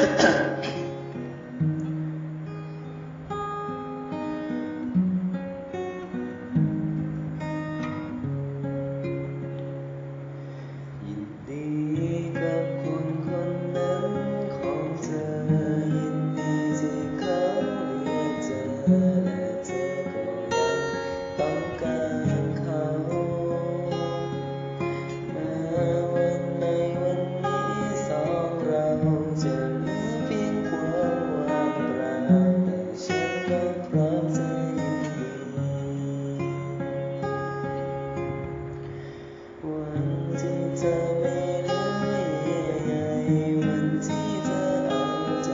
ยินดีกับคนคนนั้นของเธอยินดีที่เขาเลือกเธอและเธอก็ยังต้องการเขาแม้วันในวันนี้สองเราจะเหลือเพียงความว่างเปล่าแต่ฉันก็พร้อมจะยินดีวันที่เธอไม่เหลือเยื่อใยวันที่เธอเอาใจ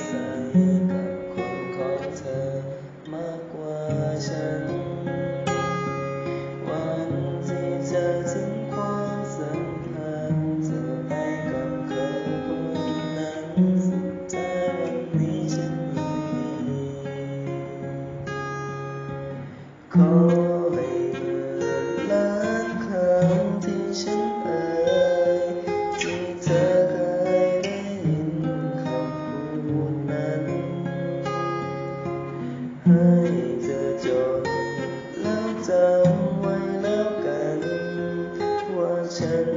ใส่กับคนของเธอมากกว่าฉันวันที่เธอทิ้งความสัมพันธ์เธอไปกับคนคนนั้นสุดท้ายวันนี้ฉันยินดีขอให้เดือนล้านครั้งที่ฉันเอ่ยที่เธอเคยได้ยินคำพูดนั้นให้เธอจดแล้วจำไว้แล้วกันว่าฉัน